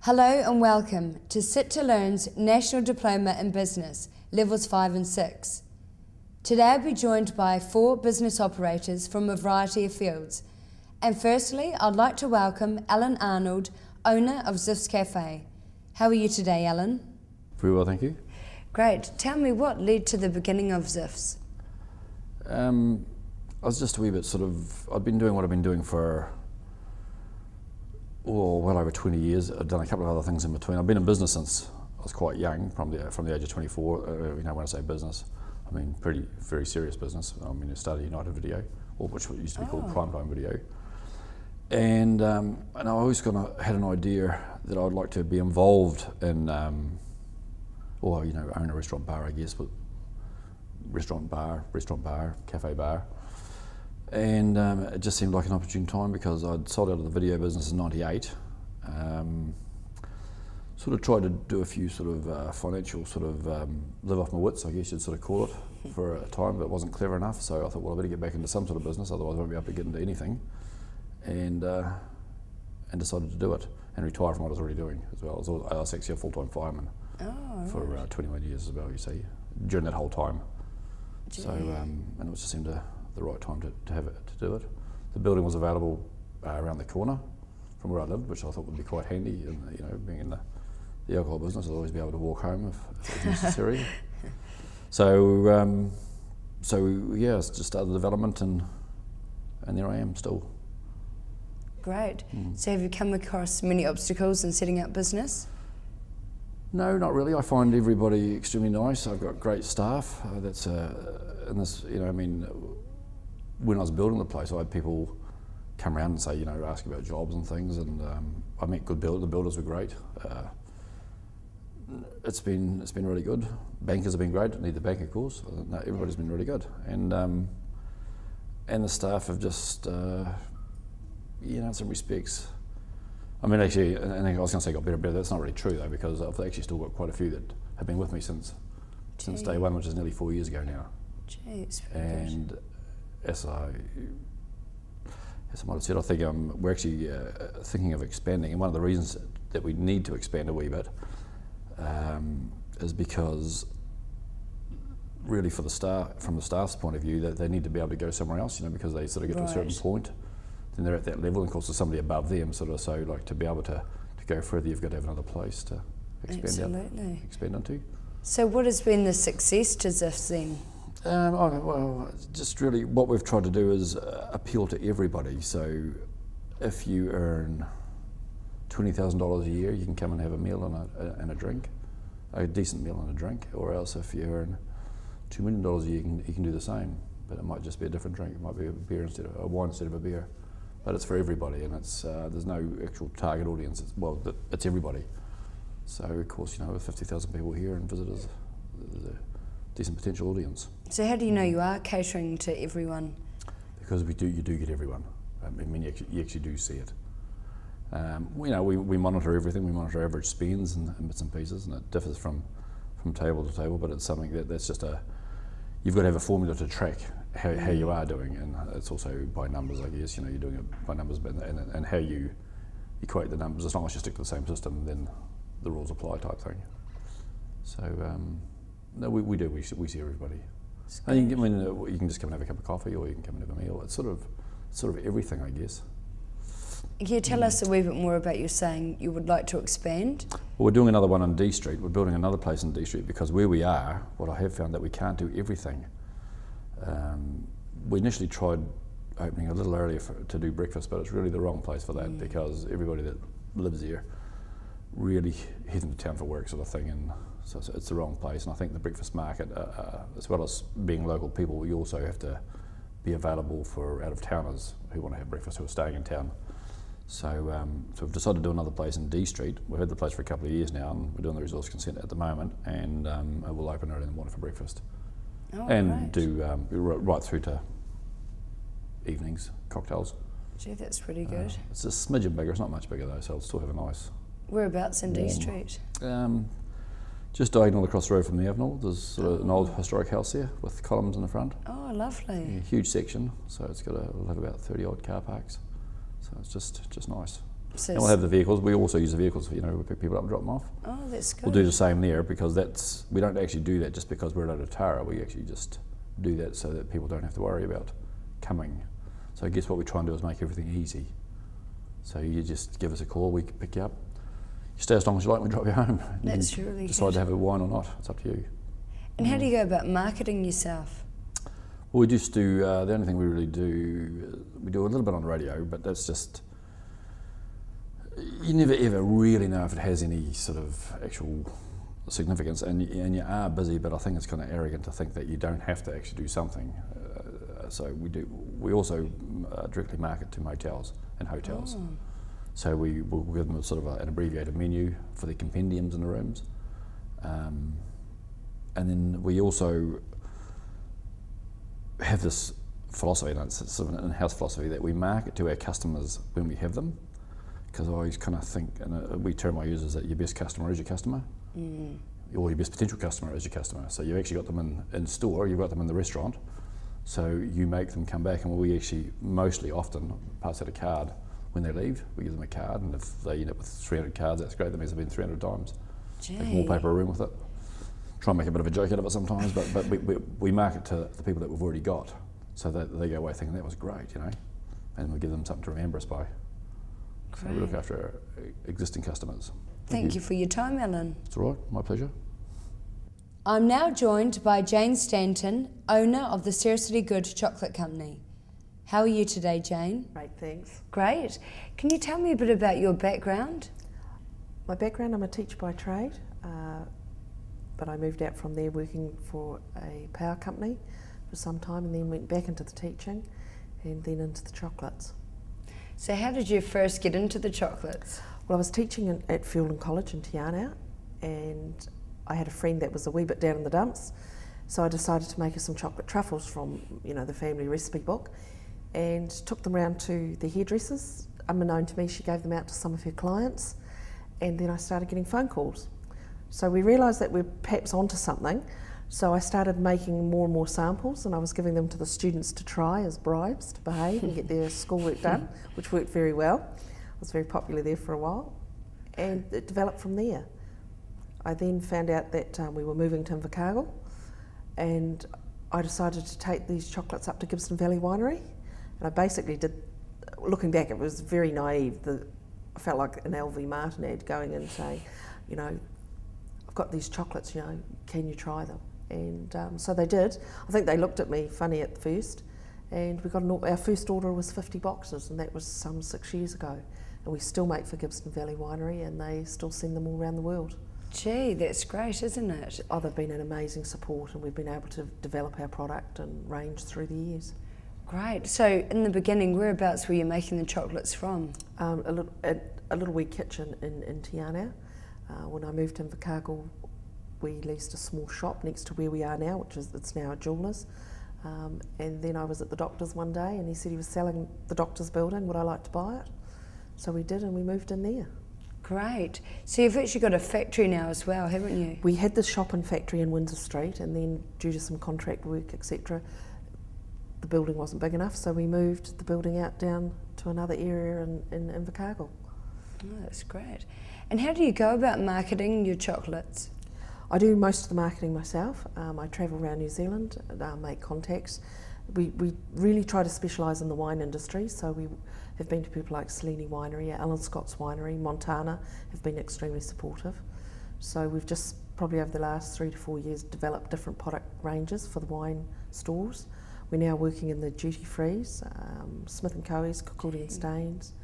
Hello and welcome to Sit to Learn's National Diploma in Business, Levels 5 and 6. Today I'll be joined by 4 business operators from a variety of fields. And firstly, I'd like to welcome Alan Arnold, owner of Ziff's Cafe. How are you today, Alan? Very well, thank you. Great. Tell me what led to the beginning of Ziff's? I was just a wee bit I'd been doing what I've been doing for well over 20 years. I've done a couple of other things in between. I've been in business since I was quite young, from the age of 24. When I say business, I mean very serious business. I mean, I started United Video, or which used to be called Primetime Video. And I always had an idea that I'd like to be involved in, own a restaurant bar, I guess, but restaurant bar, cafe bar. And it just seemed like an opportune time because I'd sold out of the video business in '98. Sort of tried to do a few financial live off my wits, I guess you'd call it, for a time, but it wasn't clever enough. So I thought, well, I better get back into some sort of business, otherwise I won't be able to get into anything. And decided to do it and retire from what I was already doing as well. I was actually a full-time fireman for 21 years as well, you see, during that whole time. Gee. So, and it just seemed the right time to do it. The building was available around the corner from where I lived, which I thought would be quite handy. And being in the alcohol business, I'd always be able to walk home if it was necessary. So yeah, just started the development, and there I am still. Great. So have you come across many obstacles in setting up business? No, not really. I find everybody extremely nice. I've got great staff. When I was building the place, I had people come around and say, ask about jobs and things, and I met good builders. The builders were great. It's been really good. Bankers have been great. I need the bank, of course. No, everybody's been really good, and the staff have just, in some respects. I mean, actually, and I was going to say got better and better. That's not really true though, because I've actually still got quite a few that have been with me since day one, which is nearly 4 years ago now. Jeez, and good. As I might have said, I think we're actually thinking of expanding, and one of the reasons that we need to expand a wee bit is because, really, from the staff's point of view, that they need to be able to go somewhere else, because they get to a certain point, then they're at that level, and of course there's somebody above them, so to be able to go further, you've got to have another place to expand into. So what has been the success to Ziff's then? Well, just really what we've tried to do is appeal to everybody. So if you earn $20,000 a year, you can come and have a meal and a drink, a decent meal and a drink. Or else if you earn $2 million a year, you can do the same, but it might just be a different drink. It might be a wine instead of a beer. But it's for everybody, and it's there's no actual target audience. It's everybody. So of course, with 50,000 people here and visitors, there's a decent potential audience. So how do you know you are catering to everyone? Because you do get everyone. I mean, you actually do see it. We monitor everything. We monitor average spends and bits and pieces, and it differs from table to table. But it's something that's just you've got to have a formula to track how you are doing, and it's also by numbers, I guess. You're doing it by numbers, and how you equate the numbers. As long as you stick to the same system, then the rules apply, type thing. So no, we see everybody. And you can just come and have a cup of coffee, or you can come and have a meal. It's sort of everything, I guess. Can you tell us a wee bit more about you saying you would like to expand? Well, we're doing another one on D Street. We're building another place on D Street because where we are, what I have found that we can't do everything. We initially tried opening a little earlier to do breakfast, but it's really the wrong place for that because everybody that lives here really heads into town for work, sort of thing, and so it's the wrong place. And I think the breakfast market, as well as being local people, we also have to be available for out-of-towners who want to have breakfast, who are staying in town. So we've decided to do another place in D Street. We've had the place for a couple of years now, and we're doing the resource consent at the moment, and we'll open early in the morning for breakfast. And do right through to evenings, cocktails. Gee, that's pretty good. It's a smidgen bigger, it's not much bigger though, so it'll still have a nice... Whereabouts in D Street? Just diagonal across the road from the Avenel. There's an old historic house there with columns in the front. Oh, lovely. Yeah, huge section, so it'll have about 30 odd car parks. So it's just nice. So and we'll have the vehicles. We also use the vehicles, we pick people up and drop them off. Oh, that's good. We'll do the same there, because we don't actually do that just because we're at Otara. We actually just do that so that people don't have to worry about coming. So I guess what we try and do is make everything easy. So you just give us a call, we can pick you up. You stay as long as you like, we drop you home. That's you really decide good. to have a wine or not, it's up to you. And how do you go about marketing yourself? Well, we just do, the only thing we really do, we do a little bit on radio, but that's just, you never ever really know if it has any sort of actual significance, and you are busy, but I think it's kind of arrogant to think that you don't have to actually do something. So we also directly market to motels and hotels. Oh. So we will give them sort of an abbreviated menu for the compendiums in the rooms. And then we also have this philosophy, and it's sort of an in-house philosophy, that we market to our customers when we have them. Because I always kind of think, and we term our users, that your best customer is your customer, or your best potential customer is your customer. So you've actually got them in store, you've got them in the restaurant, so you make them come back, and we actually mostly often pass out a card when they leave. We give them a card, and if they end up with 300 cards, that's great. That means they've been 300 times. They can wallpaper a room with it. Try and make a bit of a joke out of it sometimes, but we market to the people that we've already got, so that they go away thinking that was great, and we give them something to remember us by. So we look after our existing customers. Thank you for your time, Alan. It's all right, my pleasure. I'm now joined by Jane Stanton, owner of the Seriously Good Chocolate Company. How are you today, Jane? Great, thanks. Great. Can you tell me a bit about your background? My background, I'm a teacher by trade, but I moved out from there working for a power company for some time, and then went back into the teaching and then into the chocolates. So how did you first get into the chocolates? Well, I was teaching at Fielden College in Te Anau, and I had a friend that was a wee bit down in the dumps, so I decided to make her some chocolate truffles from, the family recipe book, and took them round to the hairdressers. Unbeknown to me, she gave them out to some of her clients, and then I started getting phone calls. So we realised that we're perhaps onto something, so I started making more and more samples, and I was giving them to the students to try as bribes to behave and get their schoolwork done, which worked very well. I was very popular there for a while, and it developed from there. I then found out that we were moving to Invercargill, and I decided to take these chocolates up to Gibson Valley Winery, and I basically did, looking back, it was very naive. I felt like an LV Martin ad going in saying, I've got these chocolates, can you try them? And so they did. I think they looked at me funny at first, and we got our first order was 50 boxes, and that was some 6 years ago. And we still make for Gibson Valley Winery, and they still send them all around the world. Gee, that's great, isn't it? Oh, they've been an amazing support, and we've been able to develop our product and range through the years. Great. So in the beginning, whereabouts were you making the chocolates from? A little wee kitchen in Te Anau. When I moved to Invercargill, we leased a small shop next to where we are now, it's now a jeweller's. And then I was at the doctor's one day, and he said he was selling the doctor's building. Would I like to buy it? So we did, and we moved in there. Great. So you've actually got a factory now as well, haven't you? We had the shop and factory in Windsor Street, and then due to some contract work, etc., the building wasn't big enough, so we moved the building out down to another area in Invercargill. Oh, that's great. And how do you go about marketing your chocolates? I do most of the marketing myself. I travel around New Zealand, make contacts. We really try to specialise in the wine industry, so we have been to people like Selene Winery, Alan Scott's Winery, Montana have been extremely supportive. So we've just probably over the last 3 to 4 years developed different product ranges for the wine stores. We're now working in the duty-frees, Smith & Co.'s, Kirkcaldy & Staines,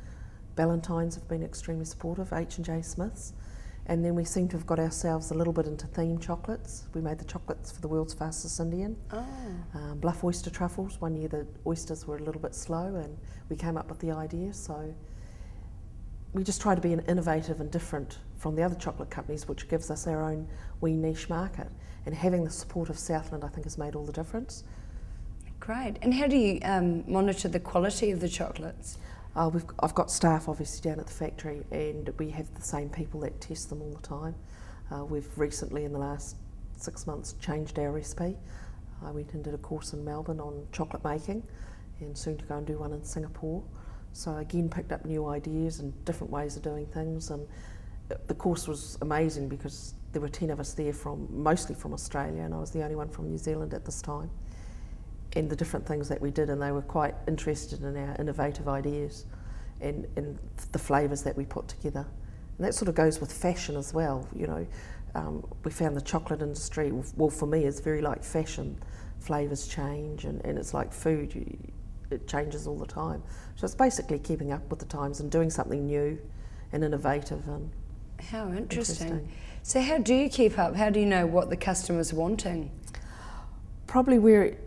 Ballantyne's have been extremely supportive, H&J Smith's, and then we seem to have got ourselves a little bit into theme chocolates. We made the chocolates for the world's fastest Indian. Bluff oyster truffles. One year the oysters were a little bit slow, and we came up with the idea, so we just try to be innovative and different from the other chocolate companies, which gives us our own wee niche market, and having the support of Southland I think has made all the difference. Great. And how do you monitor the quality of the chocolates? I've got staff obviously down at the factory, and we have the same people that test them all the time. We've recently, in the last 6 months, changed our recipe. I went and did a course in Melbourne on chocolate making, and soon to go and do one in Singapore. So again, picked up new ideas and different ways of doing things, and the course was amazing because there were 10 of us there mostly from Australia, and I was the only one from New Zealand at this time. And the different things that we did, and they were quite interested in our innovative ideas and the flavours that we put together. And that sort of goes with fashion as well, you know. We found the chocolate industry, well for me, is very like fashion. Flavours change, and it's like food, it changes all the time. So it's basically keeping up with the times and doing something new and innovative. And how interesting. So how do you keep up? How do you know what the customer's wanting? Probably we're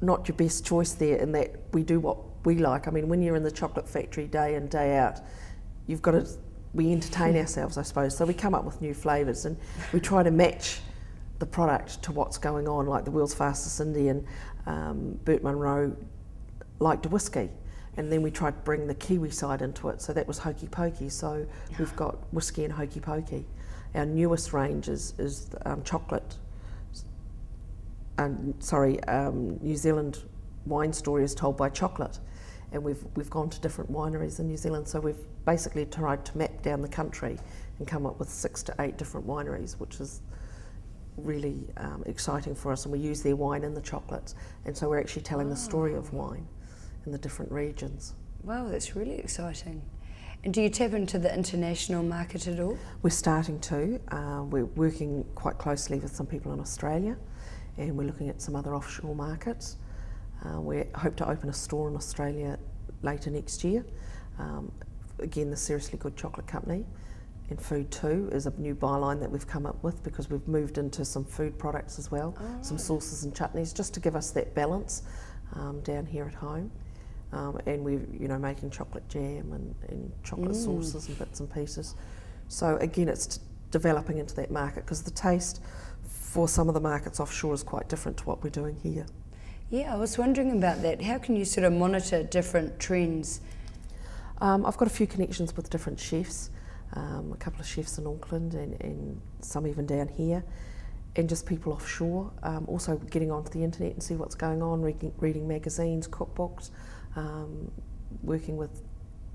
not your best choice there in that we do what we like. I mean, when you're in the chocolate factory day in, day out, you've got to, we entertain ourselves, I suppose. So we come up with new flavours and we try to match the product to what's going on, like the world's fastest Indian, Bert Munro liked a whiskey, and then we tried to bring the Kiwi side into it, so that was Hokey Pokey. So we've got whiskey and Hokey Pokey. Our newest range is chocolate. New Zealand wine story is told by chocolate, and we've gone to different wineries in New Zealand. So we've basically tried to map down the country and come up with 6 to 8 different wineries, which is really exciting for us. And we use their wine in the chocolates, and so we're actually telling the story of wine in the different regions. Wow, that's really exciting. And do you tap into the international market at all? We're starting to. We're working quite closely with some people in Australia, and we're looking at some other offshore markets. We hope to open a store in Australia later next year. Again, the Seriously Good Chocolate Company. And food too is a new byline that we've come up with, because we've moved into some food products as well, some sauces and chutneys, just to give us that balance down here at home. And we're making chocolate jam and chocolate sauces and bits and pieces. So again, it's developing into that market, because the taste for some of the markets offshore is quite different to what we're doing here. Yeah, I was wondering about that. How can you sort of monitor different trends? I've got a few connections with different chefs, a couple of chefs in Auckland and some even down here, and just people offshore. Also getting onto the internet and see what's going on, reading magazines, cookbooks, working with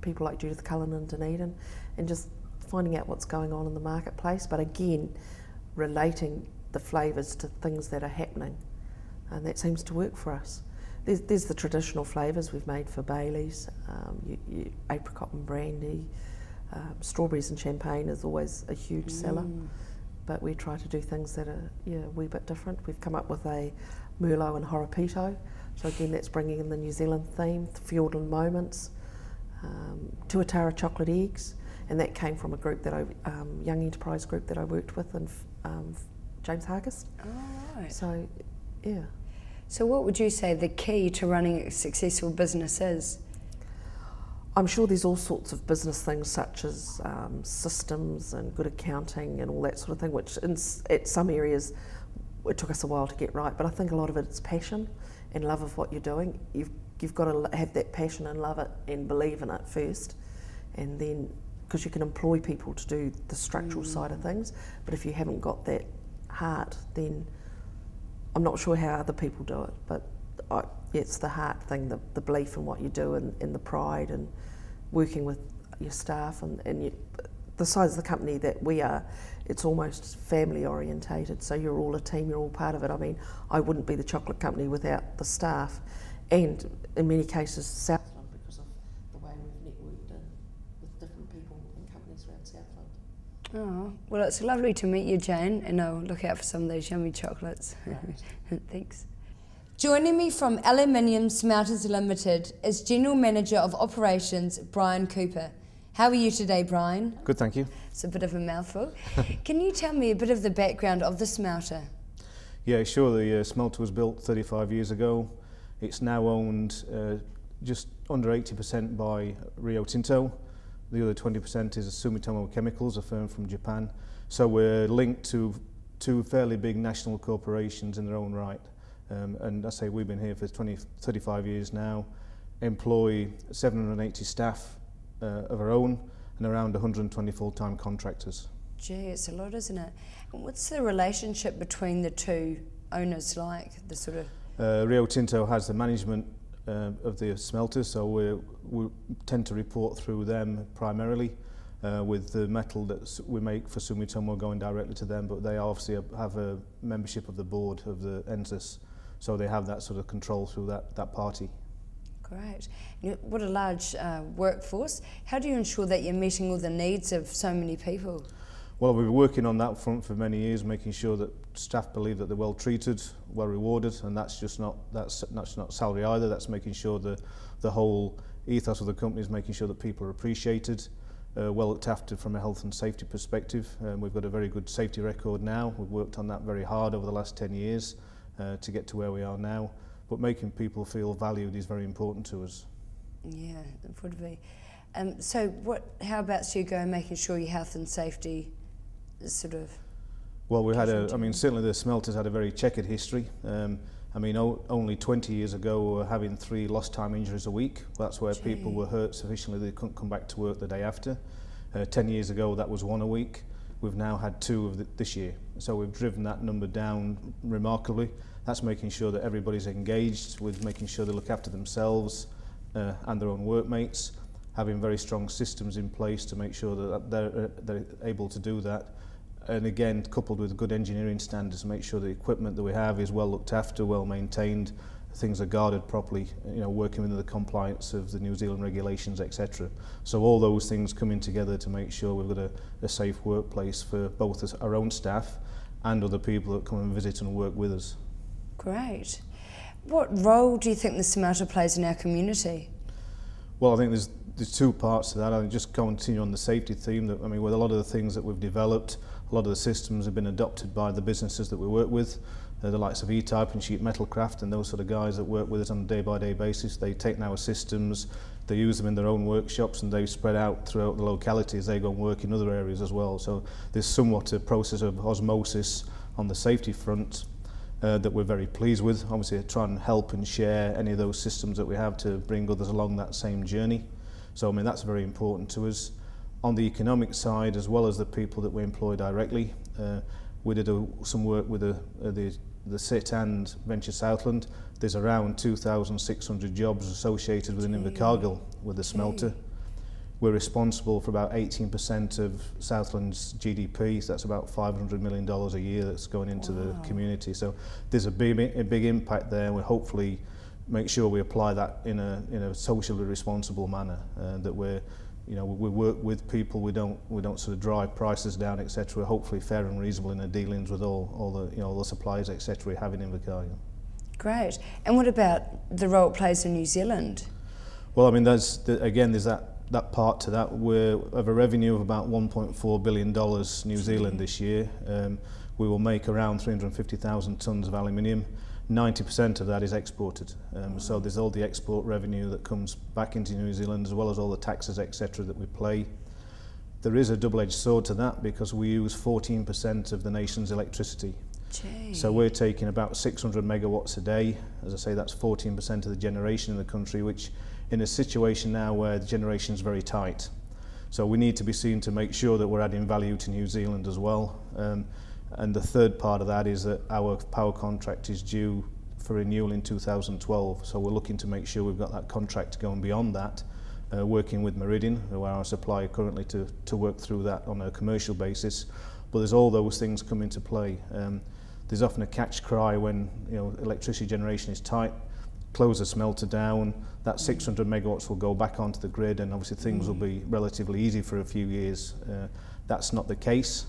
people like Judith Cullen in Dunedin, and just finding out what's going on in the marketplace, but again, relating the flavours to things that are happening, and that seems to work for us. There's the traditional flavours we've made for Baileys, apricot and brandy, strawberries and champagne is always a huge seller, but we try to do things that are a wee bit different. We've come up with a Merlot and Horopito, so again that's bringing in the New Zealand theme, the Fiordland moments, Tuatara chocolate eggs, and that came from a group that young enterprise group that I worked with, and James Hargis. Oh, right. So, yeah. So what would you say the key to running a successful business is? I'm sure there's all sorts of business things, such as systems and good accounting and all that sort of thing, which at some areas it took us a while to get right, but I think a lot of it is passion and love of what you're doing. You've got to have that passion and love it and believe in it first, and then, because you can employ people to do the structural side of things, but if you haven't got that heart, then I'm not sure how other people do it, but it's the heart thing, the belief in what you do, and the pride, and working with your staff, and the size of the company that we are, it's almost family orientated, so you're all a team, you're all part of it. I mean, I wouldn't be the chocolate company without the staff, and in many cases Southland, because of the way we've networked with different people and companies around Southland. Oh, well, it's lovely to meet you, Jane, and I'll look out for some of those yummy chocolates. Right. Thanks. Joining me from Aluminium Smelters Limited is General Manager of Operations, Brian Cooper. How are you today, Brian? Good, thank you. It's a bit of a mouthful. Can you tell me a bit of the background of the smelter? Yeah, sure. The smelter was built 35 years ago. It's now owned just under 80% by Rio Tinto. The other 20% is Sumitomo Chemicals, a firm from Japan. So we're linked to two fairly big national corporations in their own right. And I say we've been here for 35 years now, employ 780 staff of our own and around 120 full-time contractors. Gee, it's a lot, isn't it? And what's the relationship between the two owners like? The sort of Rio Tinto has the management of the smelters, so we tend to report through them primarily, with the metal that we make for Sumitomo going directly to them, but they obviously have a membership of the board of the NSIS, so they have that sort of control through that party. Great. What a large workforce. How do you ensure that you're meeting all the needs of so many people? Well, we've been working on that front for many years, making sure that staff believe that they're well treated, well rewarded, and that's not salary either. That's making sure the whole ethos of the company is making sure that people are appreciated, well looked after from a health and safety perspective. We've got a very good safety record now. We've worked on that very hard over the last 10 years to get to where we are now. But making people feel valued is very important to us. Yeah, it would be. So how about you go making sure your health and safety is sort of... Well, we had certainly the smelters had a very checkered history. Only 20 years ago we were having 3 lost time injuries a week. That's where people were hurt sufficiently they couldn't come back to work the day after. 10 years ago that was 1 a week. We've now had 2 this year. So we've driven that number down remarkably. That's making sure that everybody's engaged with making sure they look after themselves and their own workmates, having very strong systems in place to make sure that they're able to do that. And again, coupled with good engineering standards, to make sure the equipment that we have is well looked after, well maintained, things are guarded properly, working within the compliance of the New Zealand regulations, etc. So all those things coming together to make sure we've got a safe workplace for both our own staff and other people that come and visit and work with us. Great. What role do you think the smelter plays in our community? Well, I think there's 2 parts to that. I think just continue on the safety theme. With a lot of the things that we've developed, a lot of the systems have been adopted by the businesses that we work with, the likes of E-Type and Sheet Metal Craft and those sort of guys that work with us on a day-by-day basis. They take our systems, they use them in their own workshops, and they spread out throughout the locality as they go and work in other areas as well. So there's somewhat a process of osmosis on the safety front that we're very pleased with. Obviously, try and help and share any of those systems that we have to bring others along that same journey. So that's very important to us. On the economic side, as well as the people that we employ directly, we did some work with the SIT and Venture Southland. There's around 2,600 jobs associated within Invercargill with the smelter. We're responsible for about 18% of Southland's GDP, so that's about $500 million a year that's going into the community. So there's a big impact there, and we'll hopefully make sure we apply that in a socially responsible manner, that we work with people, we don't sort of drive prices down, etc. We're hopefully fair and reasonable in our dealings with all the suppliers, etc. we have in Invercargill. Great. And what about the role it plays in New Zealand? Well, there's that part to that. We have a revenue of about $1.4 billion New Zealand this year. We will make around 350,000 tonnes of aluminium. 90% of that is exported. So there's all the export revenue that comes back into New Zealand, as well as all the taxes, etc. that we pay. There is a double-edged sword to that because we use 14% of the nation's electricity. Gee. So we're taking about 600 megawatts a day. As I say, that's 14% of the generation in the country, which in a situation now where the generation is very tight. So we need to be seen to make sure that we're adding value to New Zealand as well. And the third part of that is that our power contract is due for renewal in 2012. So we're looking to make sure we've got that contract going beyond that, working with Meridian, who are our supplier currently, to work through that on a commercial basis. But there's all those things come into play. There's often a catch cry when electricity generation is tight. Close the smelter down, that 600 megawatts will go back onto the grid, and obviously things will be relatively easy for a few years. That's not the case.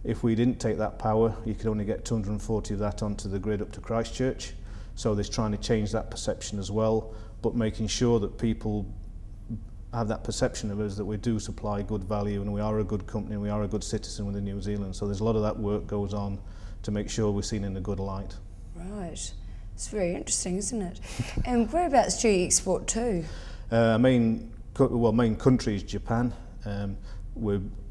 If we didn't take that power, you could only get 240 of that onto the grid up to Christchurch. So there's trying to change that perception as well, but making sure that people have that perception of us that we do supply good value and we are a good company and we are a good citizen within New Zealand. So there's a lot of that work goes on to make sure we're seen in a good light. Right. It's very interesting, isn't it? And whereabouts do you export to? Main country is Japan.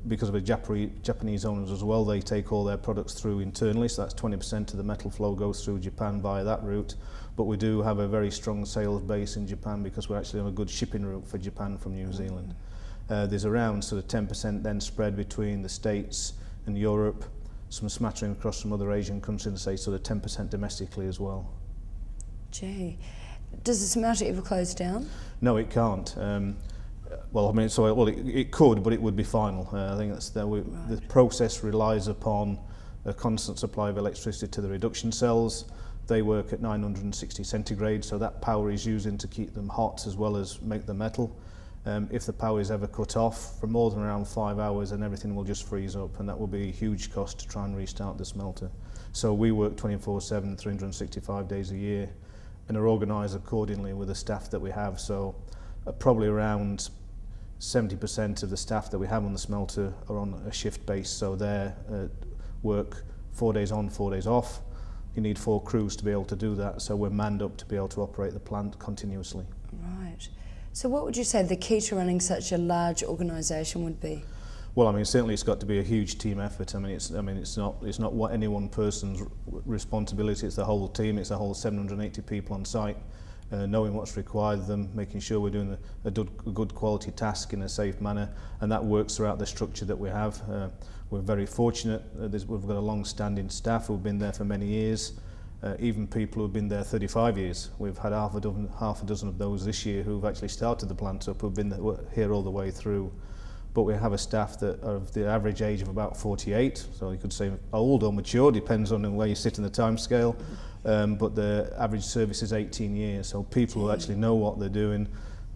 Because of the Japanese owners as well, they take all their products through internally, so that's 20% of the metal flow goes through Japan via that route. But we do have a very strong sales base in Japan because we're actually on a good shipping route for Japan from New Zealand. There's around sort of 10% then spread between the States and Europe, some smattering across some other Asian countries, and say sort of 10% domestically as well. Gee. does the smelter ever close down? No, it can't. Well, I mean, it could, but it would be final. I think that's the process relies upon a constant supply of electricity to the reduction cells. They work at 960 centigrade, so that power is using to keep them hot as well as make the metal. If the power is ever cut off for more than around 5 hours, then everything will just freeze up, and that will be a huge cost to try and restart the smelter. So we work 24/7, 365 days a year, and are organised accordingly with the staff that we have. So probably around 70% of the staff that we have on the smelter are on a shift base, so they work 4 days on, 4 days off. You need 4 crews to be able to do that, so we're manned up to be able to operate the plant continuously. Right. So what would you say the key to running such a large organisation would be? Well, I mean, certainly it's got to be a huge team effort. I mean, it's not what any one person's responsibility. It's the whole team. It's the whole 780 people on site, knowing what's required of them, making sure we're doing a good quality task in a safe manner, and that works throughout the structure that we have. We're very fortunate. We've got a long-standing staff who've been there for many years. Even people who've been there 35 years. We've had half a dozen of those this year who've actually started the plant up, who've been here all the way through. But we have a staff that are of the average age of about 48, so you could say old or mature, depends on where you sit in the time scale. But the average service is 18 years, so people who actually know what they're doing,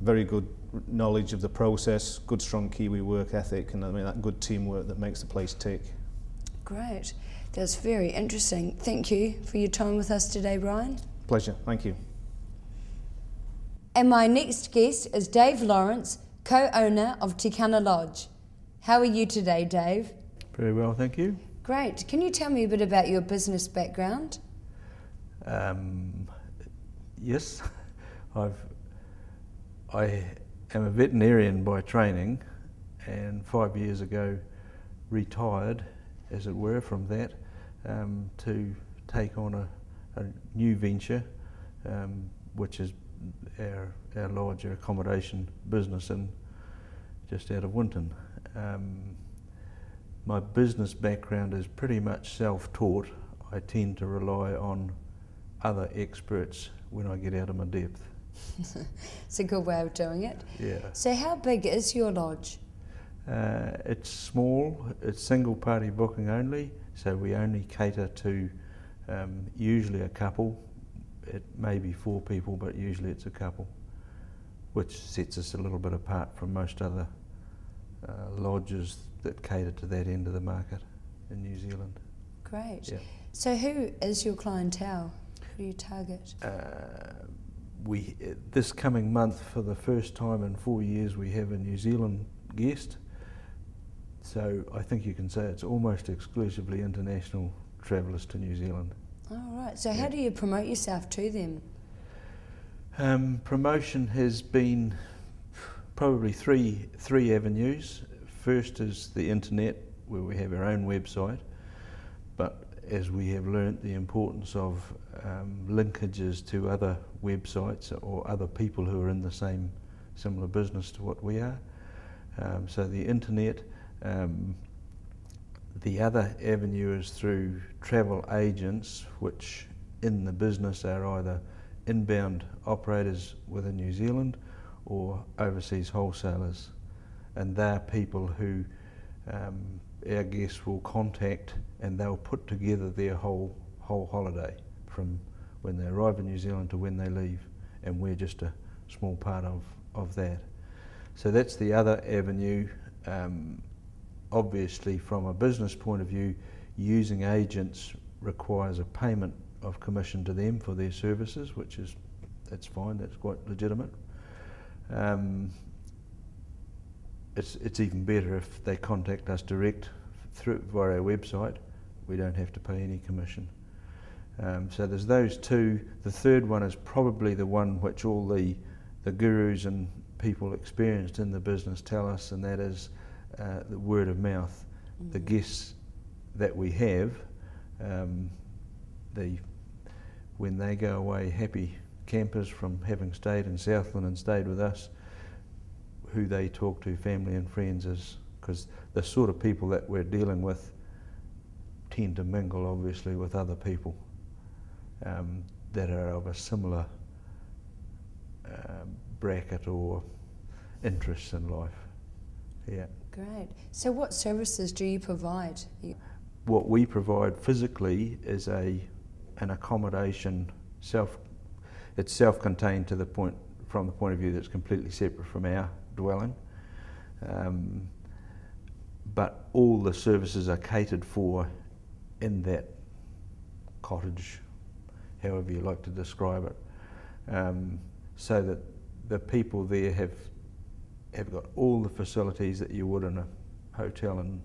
very good knowledge of the process, good strong Kiwi work ethic, and I mean that good teamwork that makes the place tick. Great. That's very interesting. Thank you for your time with us today, Brian. Pleasure, thank you. And my next guest is Dave Lawrence, co-owner of Tikana Lodge. How are you today, Dave? Very well, thank you. Great. Can you tell me a bit about your business background? Yes, I am a veterinarian by training, and 5 years ago retired, as it were, from that to take on a new venture, which is our larger accommodation business just out of Winton. My business background is pretty much self-taught. I tend to rely on other experts when I get out of my depth. It's a good way of doing it. Yeah. So how big is your lodge? It's small, it's single party booking only, so we only cater to usually a couple. It may be 4 people, but usually it's a couple, which sets us a little bit apart from most other lodges that cater to that end of the market in New Zealand. Great. Yeah. So who is your clientele? Who do you target? This coming month, for the first time in 4 years, we have a New Zealand guest. So I think you can say it's almost exclusively international travellers to New Zealand. All right. So how do you promote yourself to them? Promotion has been probably three avenues. First is the internet, where we have our own website, but as we have learnt the importance of linkages to other websites or other people who are in the similar business to what we are. So the internet. The other avenue is through travel agents, which in the business are either inbound operators within New Zealand or overseas wholesalers, and they're people who our guests will contact, and they'll put together their whole holiday from when they arrive in New Zealand to when they leave, and we're just a small part of that. So that's the other avenue. Obviously, from a business point of view, using agents requires a payment of commission to them for their services, that's fine, that's quite legitimate. It's even better if they contact us direct via our website. We don't have to pay any commission. So there's those two. The third one is probably the one which all the gurus and people experienced in the business tell us, and that is the word of mouth. Mm-hmm. The guests that we have, when they go away happy campers from having stayed in Southland and stayed with us, who they talk to, family and friends, is because the sort of people that we're dealing with tend to mingle obviously with other people that are of a similar bracket or interests in life. Yeah. Great. So what services do you provide? What we provide physically is an accommodation, it's self-contained to the point, from the point of view that's completely separate from our dwelling. But all the services are catered for in that cottage, however you like to describe it, so that the people there have got all the facilities that you would in a hotel in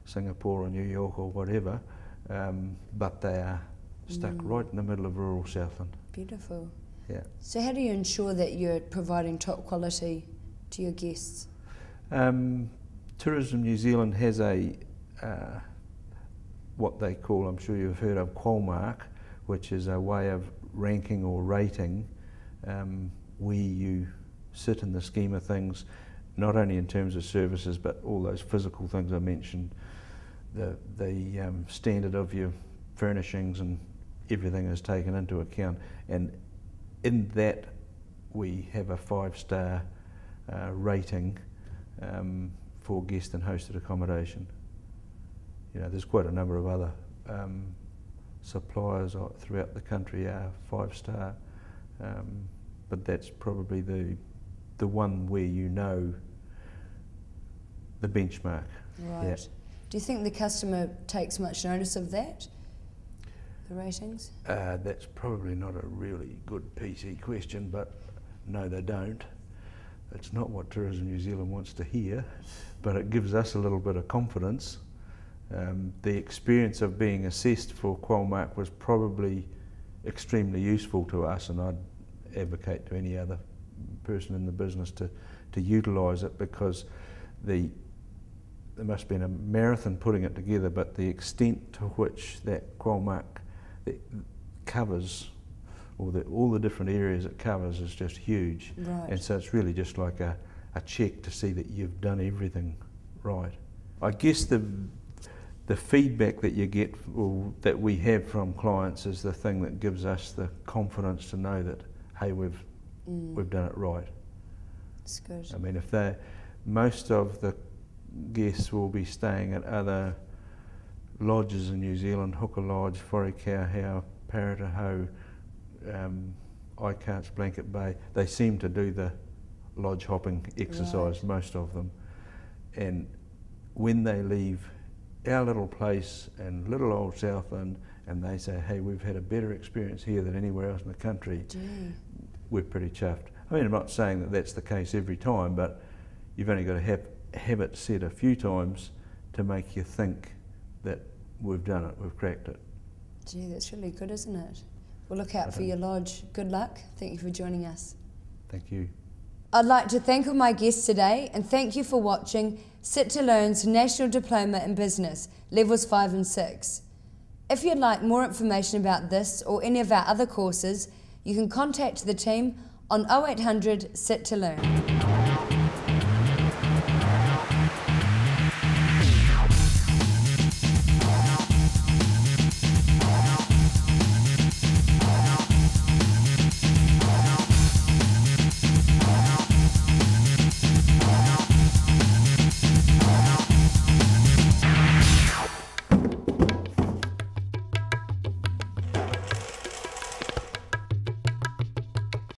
Singapore or New York or whatever, but they are stuck right in the middle of rural Southland. Beautiful. Yeah. So how do you ensure that you're providing top quality to your guests? Tourism New Zealand has a what they call, I'm sure you've heard of, Qualmark, which is a way of ranking or rating where you sit in the scheme of things, not only in terms of services but all those physical things I mentioned, the standard of your furnishings and everything is taken into account, and in that we have a 5-star rating for guest and hosted accommodation. You know, there's quite a number of other suppliers throughout the country are 5-star, but that's probably the one where you know the benchmark. Right. Yeah. Do you think the customer takes much notice of that, the ratings? That's probably not a really good PC question, but no, they don't. It's not what Tourism New Zealand wants to hear, but it gives us a little bit of confidence. The experience of being assessed for Qualmark was probably extremely useful to us, and I'd advocate to any other person in the business to utilise it, because there must have been a marathon putting it together, but the extent to which that Qualmark covers, or all the different areas it covers, is just huge. Right. And so it's really just like a check to see that you've done everything right. I guess the feedback that you get, or that we have from clients, is the thing that gives us the confidence to know that, hey, we've done it right. That's good. I mean, most of the guests will be staying at other lodges in New Zealand, Hooker Lodge, Wharekauhau, Parataho, Icarts, Blanket Bay. They seem to do the lodge hopping exercise, right, most of them. And when they leave our little place and little old Southland, and they say, hey, we've had a better experience here than anywhere else in the country, we're pretty chuffed. I mean, I'm not saying that that's the case every time, but you've only got to have it said a few times to make you think that we've done it, we've cracked it. Gee, that's really good, isn't it? We'll look out for your lodge. Good luck. Thank you for joining us. Thank you. I'd like to thank all my guests today, and thank you for watching Sit to Learn's National Diploma in Business, Levels 5 and 6. If you'd like more information about this or any of our other courses, you can contact the team on 0800 Sit to Learn.